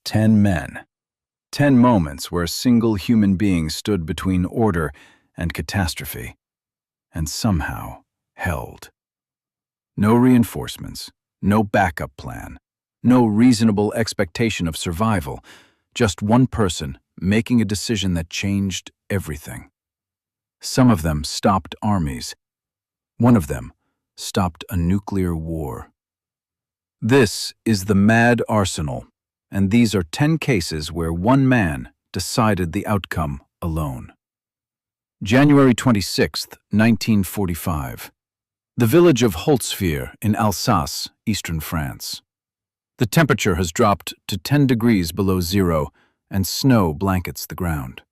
10 men. 10 moments where a single human being stood between order and catastrophe, and somehow held. No reinforcements, no backup plan, no reasonable expectation of survival, just one person making a decision that changed everything. Some of them stopped armies. One of them stopped a nuclear war. This is the Mad Arsenal, and these are 10 cases where one man decided the outcome alone. January 26, 1945. The village of Holzwihr in Alsace, eastern France. The temperature has dropped to 10 degrees below zero, and snow blankets the ground.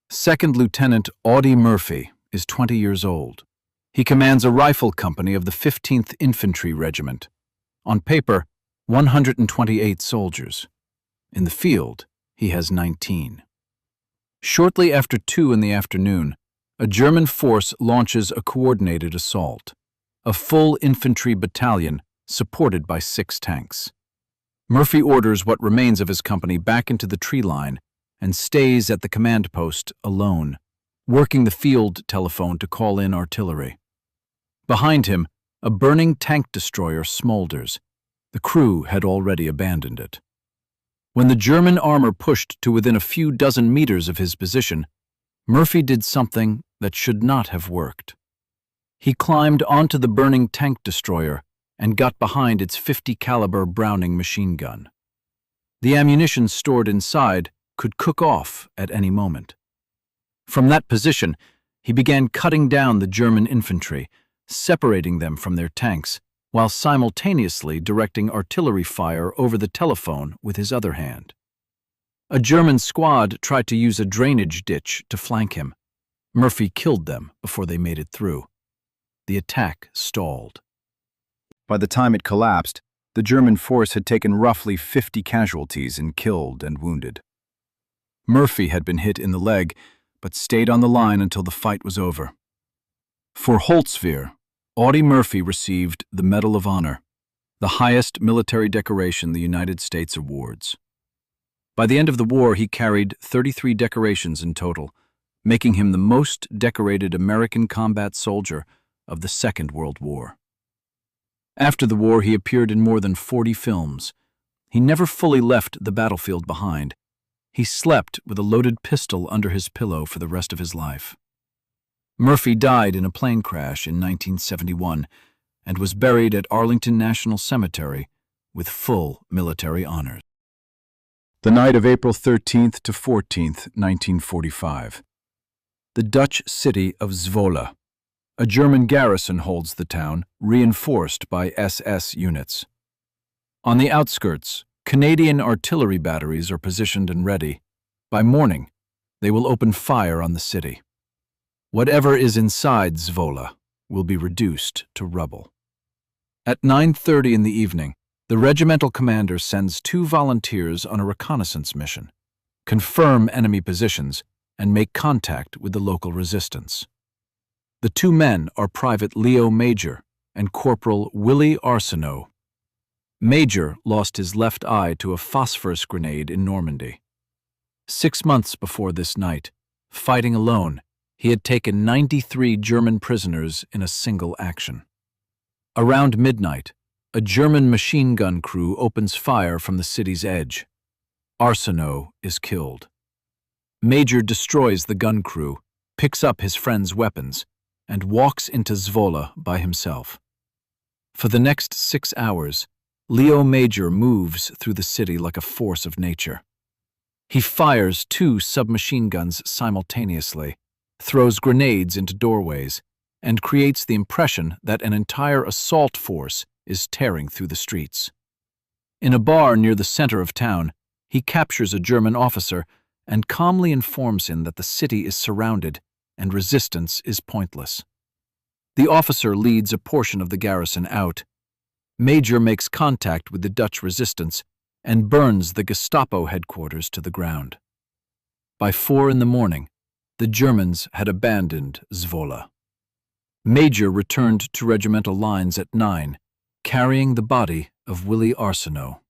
Second Lieutenant Audie Murphy is 20 years old. He commands a rifle company of the 15th Infantry Regiment. On paper, 128 soldiers. In the field, he has 19. Shortly after 2 in the afternoon, a German force launches a coordinated assault. A full infantry battalion supported by 6 tanks. Murphy orders what remains of his company back into the tree line and stays at the command post alone, working the field telephone to call in artillery. Behind him, a burning tank destroyer smolders. The crew had already abandoned it. When the German armor pushed to within a few dozen meters of his position, Murphy did something that should not have worked. He climbed onto the burning tank destroyer and got behind its .50 caliber Browning machine gun. The ammunition stored inside could cook off at any moment. From that position, he began cutting down the German infantry, separating them from their tanks, while simultaneously directing artillery fire over the telephone with his other hand. A German squad tried to use a drainage ditch to flank him. Murphy killed them before they made it through. The attack stalled. By the time it collapsed, the German force had taken roughly 50 casualties in killed and wounded. Murphy had been hit in the leg, but stayed on the line until the fight was over. For Holzwihr, Audie Murphy received the Medal of Honor, the highest military decoration the United States awards. By the end of the war, he carried 33 decorations in total, making him the most decorated American combat soldier of the Second World War. After the war, he appeared in more than 40 films. He never fully left the battlefield behind. He slept with a loaded pistol under his pillow for the rest of his life. Murphy died in a plane crash in 1971 and was buried at Arlington National Cemetery with full military honors. The night of April 13th to 14th, 1945. The Dutch city of Zwolle. A German garrison holds the town, reinforced by SS units. On the outskirts, Canadian artillery batteries are positioned and ready. By morning, they will open fire on the city. Whatever is inside Zwolle will be reduced to rubble. At 9:30 in the evening, the regimental commander sends 2 volunteers on a reconnaissance mission, confirm enemy positions, and make contact with the local resistance. The 2 men are Private Leo Major and Corporal Willie Arsenault. Major lost his left eye to a phosphorus grenade in Normandy. 6 months before this night, fighting alone, he had taken 93 German prisoners in a single action. Around midnight, a German machine gun crew opens fire from the city's edge. Arsenault is killed. Major destroys the gun crew, picks up his friend's weapons, and walks into Zwolle by himself. For the next 6 hours, Leo Major moves through the city like a force of nature. He fires 2 submachine guns simultaneously, throws grenades into doorways, and creates the impression that an entire assault force is tearing through the streets. In a bar near the center of town, he captures a German officer and calmly informs him that the city is surrounded and resistance is pointless. The officer leads a portion of the garrison out. Major makes contact with the Dutch resistance and burns the Gestapo headquarters to the ground. By 4 in the morning, the Germans had abandoned Zwolle. Major returned to regimental lines at 9, carrying the body of Willie Arsenault.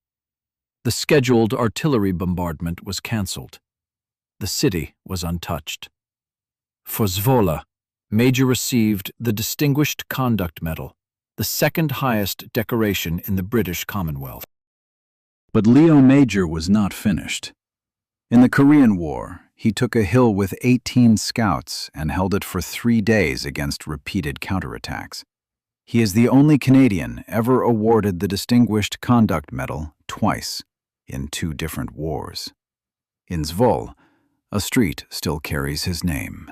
The scheduled artillery bombardment was cancelled. The city was untouched. For Zwolle, Major received the Distinguished Conduct Medal, the second highest decoration in the British Commonwealth. But Leo Major was not finished. In the Korean War, he took a hill with 18 scouts and held it for 3 days against repeated counterattacks. He is the only Canadian ever awarded the Distinguished Conduct Medal twice in 2 different wars. In Zwolle, a street still carries his name.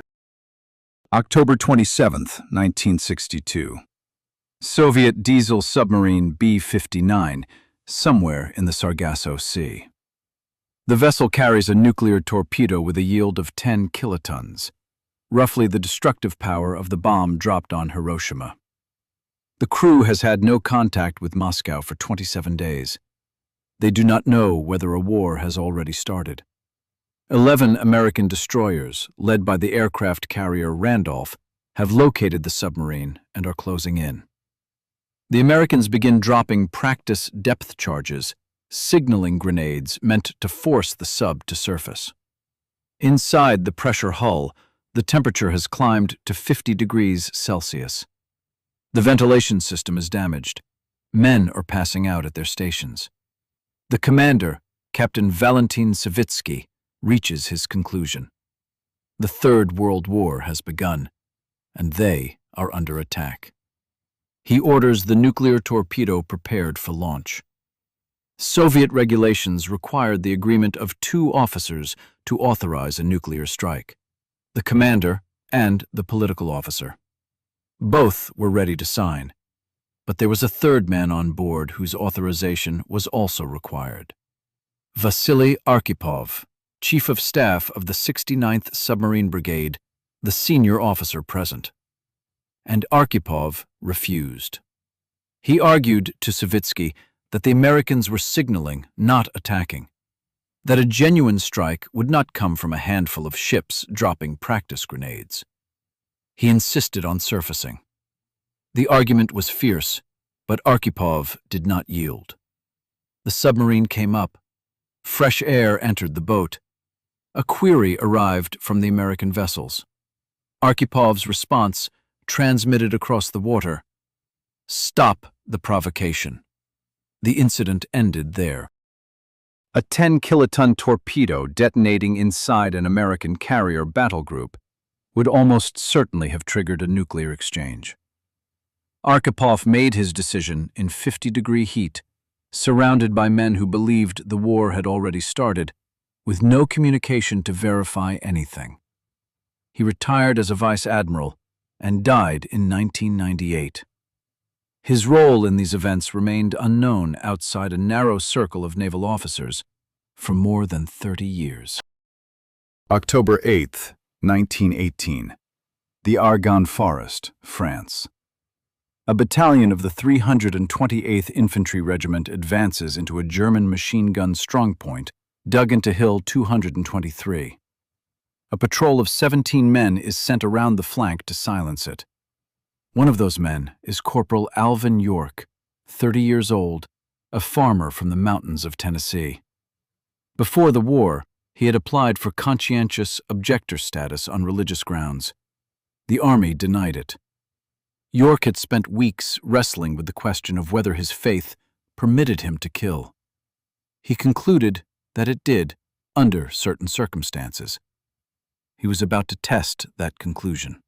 October 27, 1962. Soviet diesel submarine B-59, somewhere in the Sargasso Sea. The vessel carries a nuclear torpedo with a yield of 10 kilotons, roughly the destructive power of the bomb dropped on Hiroshima. The crew has had no contact with Moscow for 27 days. They do not know whether a war has already started. 11 American destroyers, led by the aircraft carrier Randolph, have located the submarine and are closing in. The Americans begin dropping practice depth charges, signaling grenades meant to force the sub to surface. Inside the pressure hull, the temperature has climbed to 50 degrees Celsius. The ventilation system is damaged. Men are passing out at their stations. The commander, Captain Valentin Savitsky, reaches his conclusion. The Third World War has begun, and they are under attack. He orders the nuclear torpedo prepared for launch. Soviet regulations required the agreement of 2 officers to authorize a nuclear strike, the commander and the political officer. Both were ready to sign, but there was a third man on board whose authorization was also required. Vasily Arkhipov, Chief of Staff of the 69th Submarine Brigade, the senior officer present. And Arkhipov refused. He argued to Savitsky that the Americans were signaling, not attacking, that a genuine strike would not come from a handful of ships dropping practice grenades. He insisted on surfacing. The argument was fierce, but Arkhipov did not yield. The submarine came up. Fresh air entered the boat. A query arrived from the American vessels. Arkhipov's response, transmitted across the water: "Stop the provocation." The incident ended there. A 10-kiloton torpedo detonating inside an American carrier battle group would almost certainly have triggered a nuclear exchange. Arkhipov made his decision in 50-degree heat, surrounded by men who believed the war had already started, with no communication to verify anything. He retired as a vice admiral and died in 1998. His role in these events remained unknown outside a narrow circle of naval officers for more than 30 years. October 8, 1918. The Argonne Forest, France. A battalion of the 328th Infantry Regiment advances into a German machine gun strongpoint dug into Hill 223. A patrol of 17 men is sent around the flank to silence it. One of those men is Corporal Alvin York, 30 years old, a farmer from the mountains of Tennessee. Before the war, he had applied for conscientious objector status on religious grounds. The Army denied it. York had spent weeks wrestling with the question of whether his faith permitted him to kill. He concluded that it did, under certain circumstances. He was about to test that conclusion.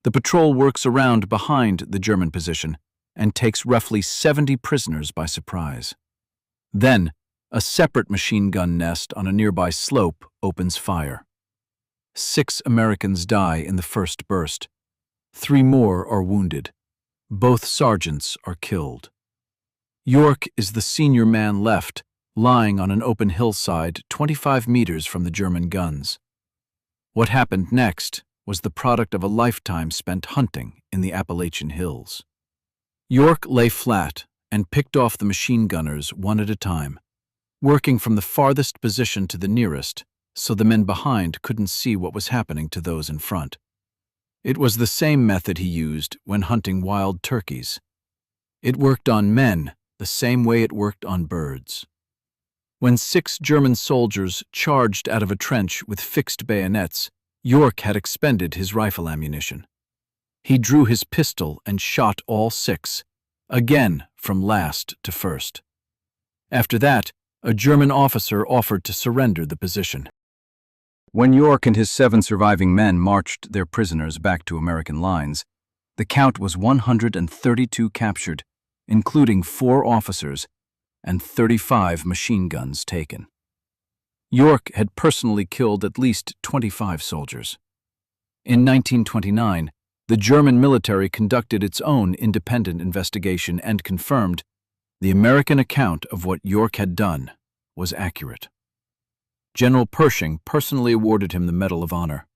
The patrol works around behind the German position and takes roughly 70 prisoners by surprise. Then, a separate machine gun nest on a nearby slope opens fire. 6 Americans die in the first burst. 3 more are wounded. Both sergeants are killed. York is the senior man left, lying on an open hillside 25 meters from the German guns. What happened next was the product of a lifetime spent hunting in the Appalachian Hills. York lay flat and picked off the machine gunners one at a time, working from the farthest position to the nearest so the men behind couldn't see what was happening to those in front. It was the same method he used when hunting wild turkeys. It worked on men the same way it worked on birds. When 6 German soldiers charged out of a trench with fixed bayonets, York had expended his rifle ammunition. He drew his pistol and shot all 6, again from last to first. After that, a German officer offered to surrender the position. When York and his 7 surviving men marched their prisoners back to American lines, the count was 132 captured, including 4 officers, and 35 machine guns taken. York had personally killed at least 25 soldiers. In 1929, the German military conducted its own independent investigation and confirmed the American account of what York had done was accurate. General Pershing personally awarded him the Medal of Honor.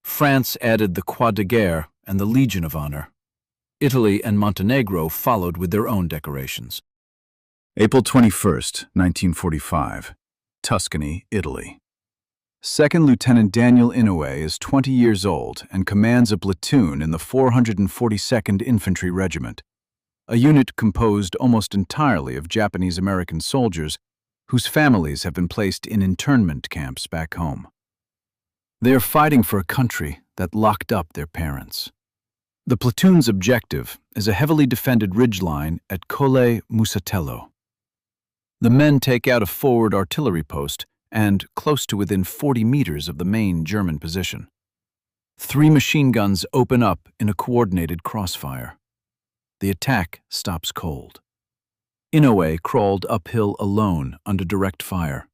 France added the Croix de Guerre and the Legion of Honor. Italy and Montenegro followed with their own decorations. April 21st, 1945, Tuscany, Italy. Second Lieutenant Daniel Inouye is 20 years old and commands a platoon in the 442nd Infantry Regiment, a unit composed almost entirely of Japanese-American soldiers whose families have been placed in internment camps back home. They are fighting for a country that locked up their parents. The platoon's objective is a heavily defended ridgeline at Colle Musatello. The men take out a forward artillery post and close to within 40 meters of the main German position. 3 machine guns open up in a coordinated crossfire. The attack stops cold. Inouye crawled uphill alone under direct fire.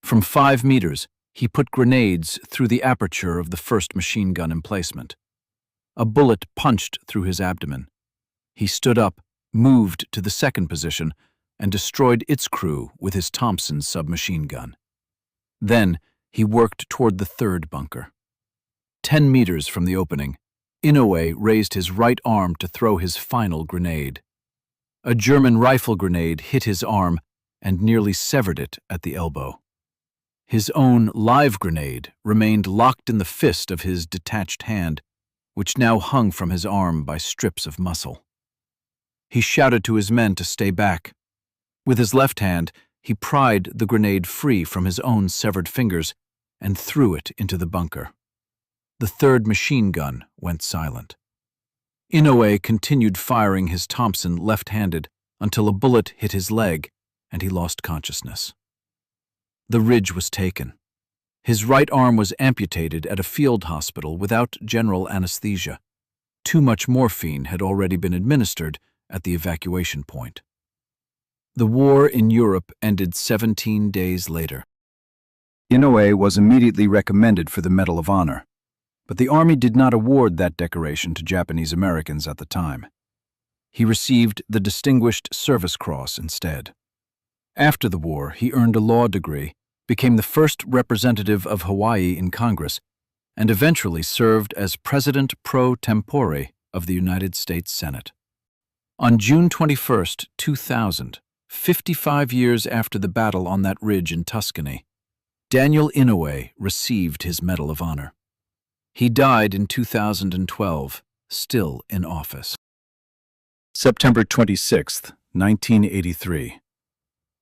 From 5 meters, he put grenades through the aperture of the first machine gun emplacement. A bullet punched through his abdomen. He stood up, moved to the second position, and destroyed its crew with his Thompson submachine gun. Then he worked toward the third bunker. 10 meters from the opening, Inouye raised his right arm to throw his final grenade. A German rifle grenade hit his arm and nearly severed it at the elbow. His own live grenade remained locked in the fist of his detached hand, which now hung from his arm by strips of muscle. He shouted to his men to stay back. With his left hand, he pried the grenade free from his own severed fingers and threw it into the bunker. The third machine gun went silent. Inouye continued firing his Thompson left-handed until a bullet hit his leg and he lost consciousness. The ridge was taken. His right arm was amputated at a field hospital without general anesthesia. Too much morphine had already been administered at the evacuation point. The war in Europe ended 17 days later. Inouye was immediately recommended for the Medal of Honor, but the Army did not award that decoration to Japanese Americans at the time. He received the Distinguished Service Cross instead. After the war, he earned a law degree, became the first representative of Hawaii in Congress, and eventually served as President pro tempore of the United States Senate. On June 21, 2000, 55 years after the battle on that ridge in Tuscany, Daniel Inouye received his Medal of Honor. He died in 2012, still in office. September 26, 1983.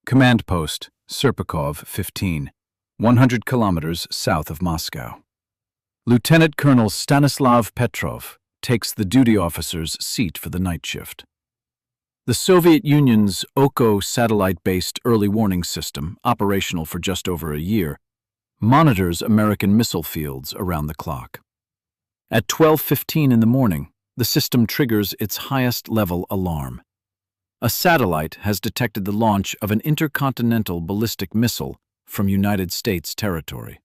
Command Post, Serpukhov 15, 100 kilometers south of Moscow. Lieutenant Colonel Stanislav Petrov takes the duty officer's seat for the night shift. The Soviet Union's Oko satellite-based early warning system, operational for just over a year, monitors American missile fields around the clock. At 12:15 in the morning, the system triggers its highest-level alarm. A satellite has detected the launch of an intercontinental ballistic missile from United States territory.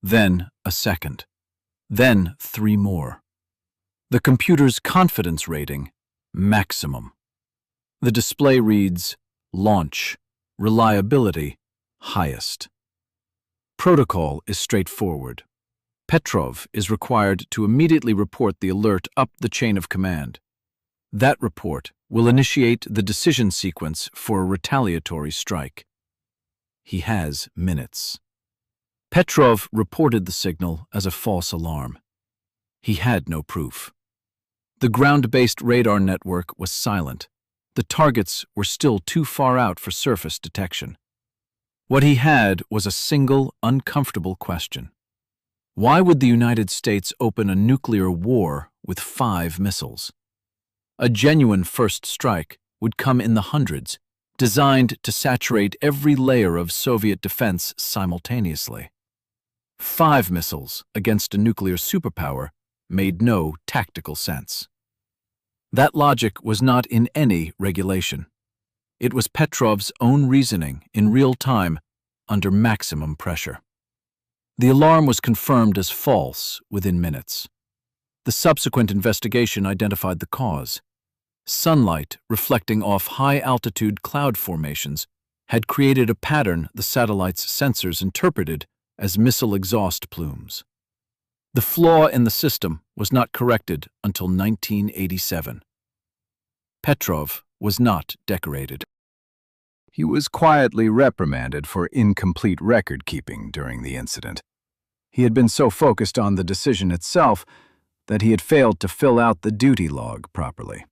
Then a second. Then 3 more. The computer's confidence rating, maximum. The display reads, Launch, reliability, highest. Protocol is straightforward. Petrov is required to immediately report the alert up the chain of command. That report will initiate the decision sequence for a retaliatory strike. He has minutes. Petrov reported the signal as a false alarm. He had no proof. The ground-based radar network was silent. The targets were still too far out for surface detection. What he had was a single, uncomfortable question. Why would the United States open a nuclear war with 5 missiles? A genuine first strike would come in the hundreds, designed to saturate every layer of Soviet defense simultaneously. 5 missiles against a nuclear superpower made no tactical sense. That logic was not in any regulation. It was Petrov's own reasoning in real time under maximum pressure. The alarm was confirmed as false within minutes. The subsequent investigation identified the cause. Sunlight reflecting off high-altitude cloud formations had created a pattern the satellite's sensors interpreted as missile exhaust plumes. The flaw in the system was not corrected until 1987. Petrov was not decorated. He was quietly reprimanded for incomplete record-keeping during the incident. He had been so focused on the decision itself that he had failed to fill out the duty log properly.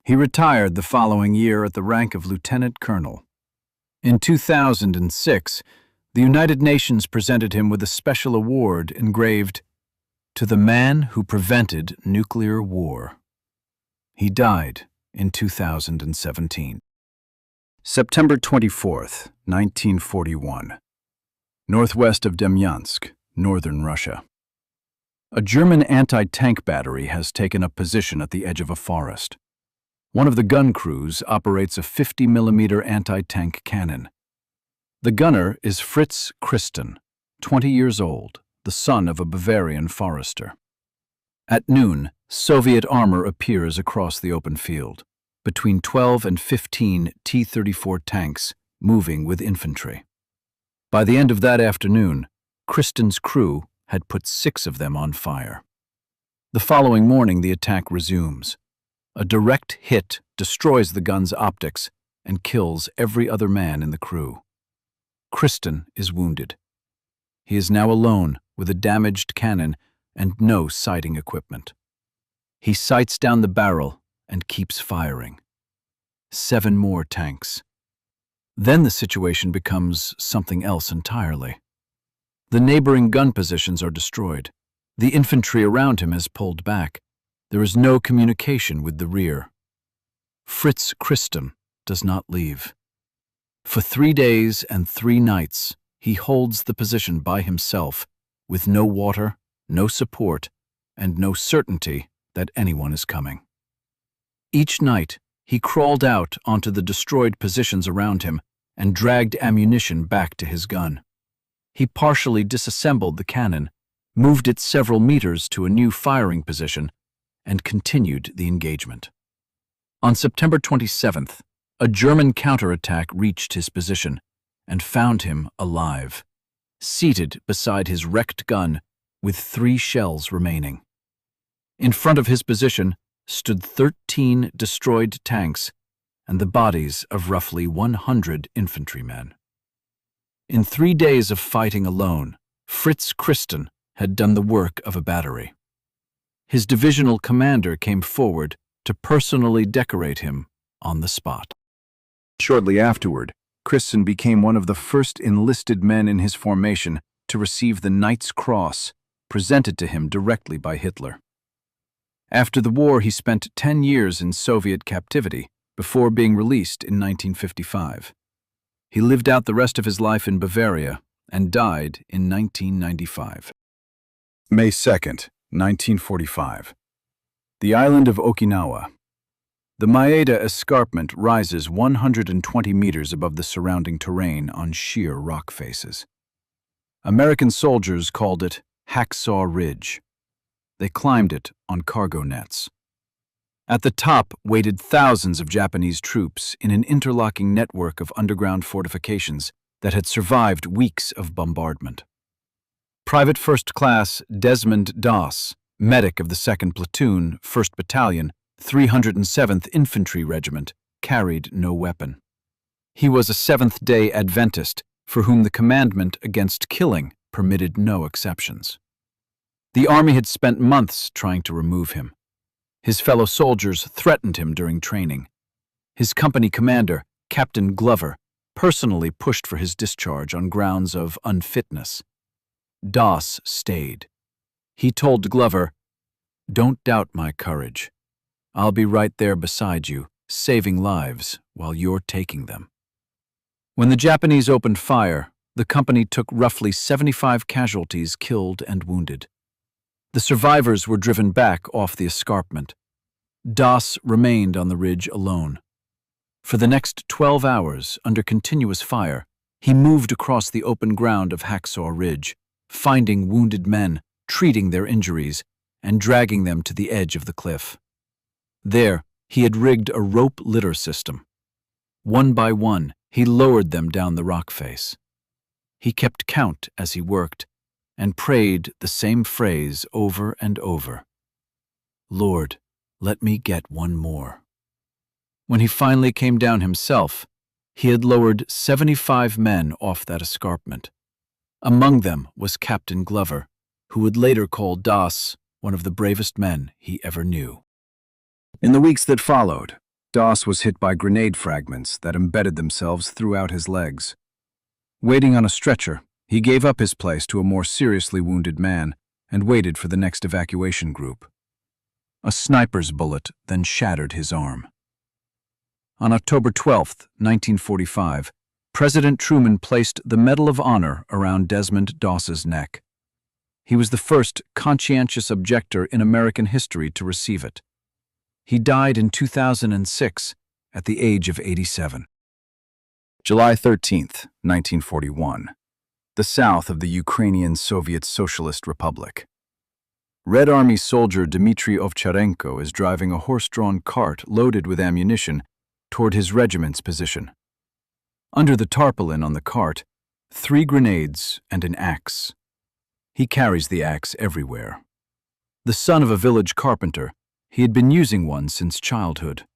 He retired the following year at the rank of lieutenant colonel. In 2006, the United Nations presented him with a special award engraved, "To the man who prevented nuclear war." He died in 2017. September 24th, 1941. Northwest of Demyansk, northern Russia. A German anti-tank battery has taken up position at the edge of a forest. One of the gun crews operates a 50mm anti-tank cannon. The gunner is Fritz Christen, 20 years old, the son of a Bavarian forester. At noon, Soviet armor appears across the open field, between 12 and 15 T-34 tanks moving with infantry. By the end of that afternoon, Christen's crew had put 6 of them on fire. The following morning, the attack resumes. A direct hit destroys the gun's optics and kills every other man in the crew. Christen is wounded. He is now alone with a damaged cannon and no sighting equipment. He sights down the barrel and keeps firing. 7 more tanks. Then the situation becomes something else entirely. The neighboring gun positions are destroyed. The infantry around him has pulled back. There is no communication with the rear. Fritz Christen does not leave. For 3 days and 3 nights, he holds the position by himself, with no water, no support, and no certainty that anyone is coming. Each night, he crawled out onto the destroyed positions around him and dragged ammunition back to his gun. He partially disassembled the cannon, moved it several meters to a new firing position, and continued the engagement. On September 27th, a German counterattack reached his position and found him alive, seated beside his wrecked gun with 3 shells remaining. In front of his position stood 13 destroyed tanks and the bodies of roughly 100 infantrymen. In 3 days of fighting alone, Fritz Christen had done the work of a battery. His divisional commander came forward to personally decorate him on the spot. Shortly afterward, Christen became one of the first enlisted men in his formation to receive the Knight's Cross, presented to him directly by Hitler. After the war, he spent 10 years in Soviet captivity before being released in 1955. He lived out the rest of his life in Bavaria and died in 1995. May 2nd, 1945. The island of Okinawa. The Maeda Escarpment rises 120 meters above the surrounding terrain on sheer rock faces. American soldiers called it Hacksaw Ridge. They climbed it on cargo nets. At the top waited thousands of Japanese troops in an interlocking network of underground fortifications that had survived weeks of bombardment. Private First Class Desmond Doss, medic of the 2nd Platoon, 1st Battalion, 307th Infantry Regiment, carried no weapon. He was a Seventh-day Adventist for whom the commandment against killing permitted no exceptions. The army had spent months trying to remove him. His fellow soldiers threatened him during training. His company commander, Captain Glover, personally pushed for his discharge on grounds of unfitness. Doss stayed. He told Glover, "Don't doubt my courage. I'll be right there beside you, saving lives while you're taking them." When the Japanese opened fire, the company took roughly 75 casualties killed and wounded. The survivors were driven back off the escarpment. Doss remained on the ridge alone. For the next 12 hours, under continuous fire, he moved across the open ground of Hacksaw Ridge, finding wounded men, treating their injuries, and dragging them to the edge of the cliff. There, he had rigged a rope litter system. One by one, he lowered them down the rock face. He kept count as he worked, and prayed the same phrase over and over. "Lord, let me get one more." When he finally came down himself, he had lowered 75 men off that escarpment. Among them was Captain Glover, who would later call Doss one of the bravest men he ever knew. In the weeks that followed, Doss was hit by grenade fragments that embedded themselves throughout his legs. Waiting on a stretcher, he gave up his place to a more seriously wounded man and waited for the next evacuation group. A sniper's bullet then shattered his arm. On October 12, 1945, President Truman placed the Medal of Honor around Desmond Doss's neck. He was the first conscientious objector in American history to receive it. He died in 2006 at the age of 87. July 13, 1941. The south of the Ukrainian Soviet Socialist Republic. Red Army soldier Dmitry Ovcharenko is driving a horse-drawn cart loaded with ammunition toward his regiment's position. Under the tarpaulin on the cart, 3 grenades and an axe. He carries the axe everywhere. The son of a village carpenter, he had been using one since childhood.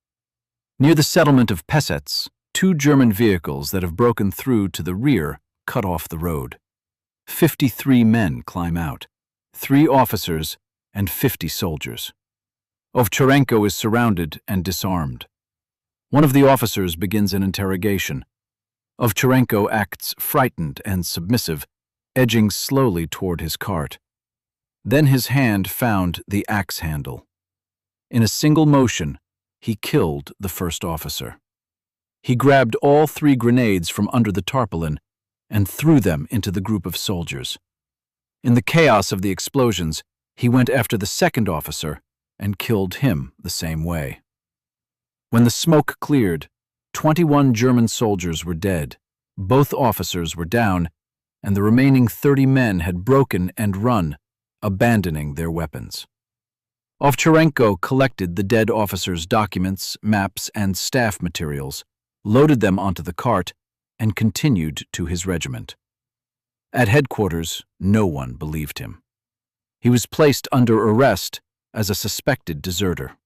Near the settlement of Pesets, 2 German vehicles that have broken through to the rear cut off the road. 53 men climb out, 3 officers and 50 soldiers. Ovcharenko is surrounded and disarmed. One of the officers begins an interrogation. Ovcharenko acts frightened and submissive, edging slowly toward his cart. Then his hand found the axe handle. In a single motion, he killed the first officer. He grabbed all 3 grenades from under the tarpaulin and threw them into the group of soldiers. In the chaos of the explosions, he went after the second officer and killed him the same way. When the smoke cleared, 21 German soldiers were dead, both officers were down, and the remaining 30 men had broken and run, abandoning their weapons. Ovcharenko collected the dead officers' documents, maps, and staff materials, loaded them onto the cart, and continued to his regiment. At headquarters, no one believed him. He was placed under arrest as a suspected deserter.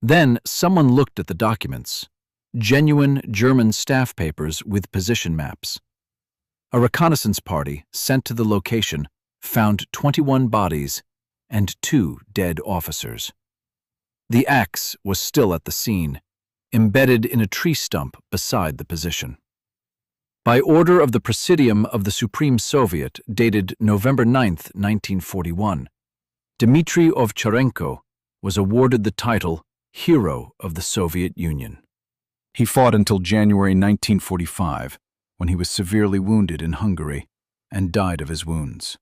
Then someone looked at the documents, genuine German staff papers with position maps. A reconnaissance party sent to the location found 21 bodies and 2 dead officers. The axe was still at the scene, embedded in a tree stump beside the position. By order of the Presidium of the Supreme Soviet, dated November 9, 1941, Dmitry Ovcharenko was awarded the title Hero of the Soviet Union. He fought until January 1945, when he was severely wounded in Hungary and died of his wounds.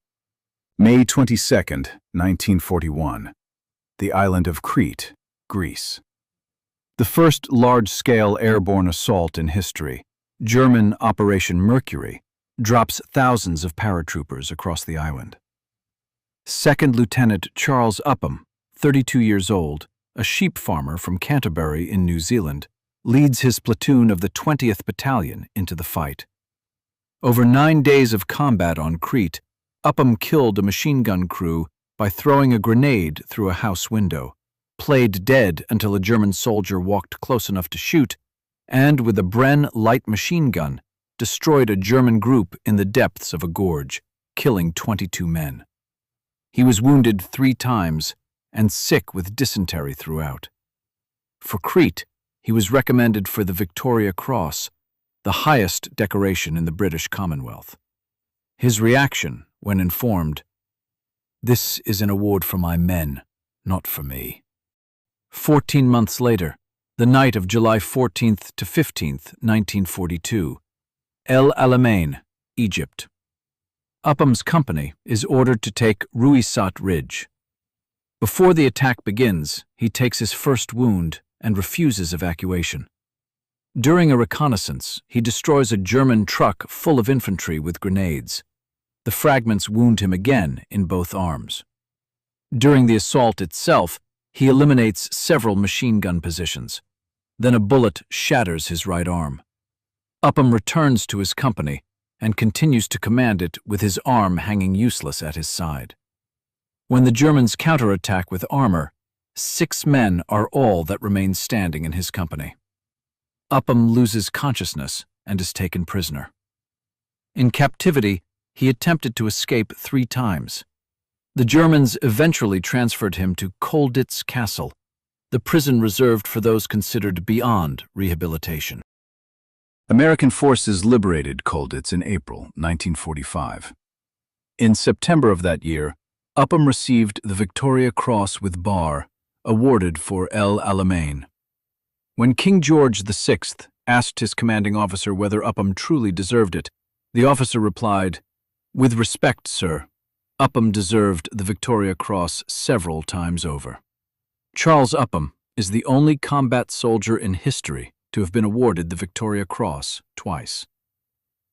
May 22, 1941. The island of Crete, Greece. The first large-scale airborne assault in history, German Operation Mercury, drops thousands of paratroopers across the island. Second Lieutenant Charles Upham, 32 years old, a sheep farmer from Canterbury in New Zealand, leads his platoon of the 20th Battalion into the fight. Over 9 days of combat on Crete, Upham killed a machine gun crew by throwing a grenade through a house window, played dead until a German soldier walked close enough to shoot, and with a Bren light machine gun, destroyed a German group in the depths of a gorge, killing 22 men. He was wounded 3 times and sick with dysentery throughout. For Crete, he was recommended for the Victoria Cross, the highest decoration in the British Commonwealth. His reaction, when informed, "This is an award for my men, not for me." 14 months later, the night of July 14th to 15th, 1942, El Alamein, Egypt. Upham's company is ordered to take Ruisat Ridge. Before the attack begins, he takes his first wound and refuses evacuation. During a reconnaissance, he destroys a German truck full of infantry with grenades. The fragments wound him again in both arms. During the assault itself, he eliminates several machine gun positions. Then a bullet shatters his right arm. Upham returns to his company and continues to command it with his arm hanging useless at his side. When the Germans counterattack with armor, 6 men are all that remain standing in his company. Upham loses consciousness and is taken prisoner. In captivity, he attempted to escape 3 times. The Germans eventually transferred him to Colditz Castle, the prison reserved for those considered beyond rehabilitation. American forces liberated Colditz in April 1945. In September of that year, Upham received the Victoria Cross with Bar, awarded for El Alamein. When King George VI asked his commanding officer whether Upham truly deserved it, the officer replied, "With respect, sir, Upham deserved the Victoria Cross several times over." Charles Upham is the only combat soldier in history to have been awarded the Victoria Cross twice.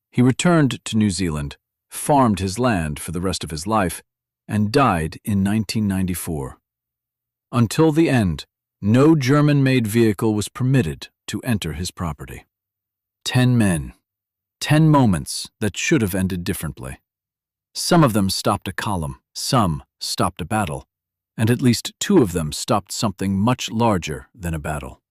He returned to New Zealand, farmed his land for the rest of his life, and died in 1994. Until the end, no German-made vehicle was permitted to enter his property. 10 men. 10 moments that should have ended differently. Some of them stopped a column, some stopped a battle, and at least 2 of them stopped something much larger than a battle.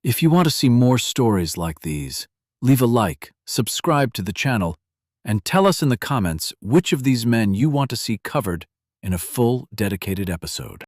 If you want to see more stories like these, leave a like, subscribe to the channel, and tell us in the comments which of these men you want to see covered in a full, dedicated episode.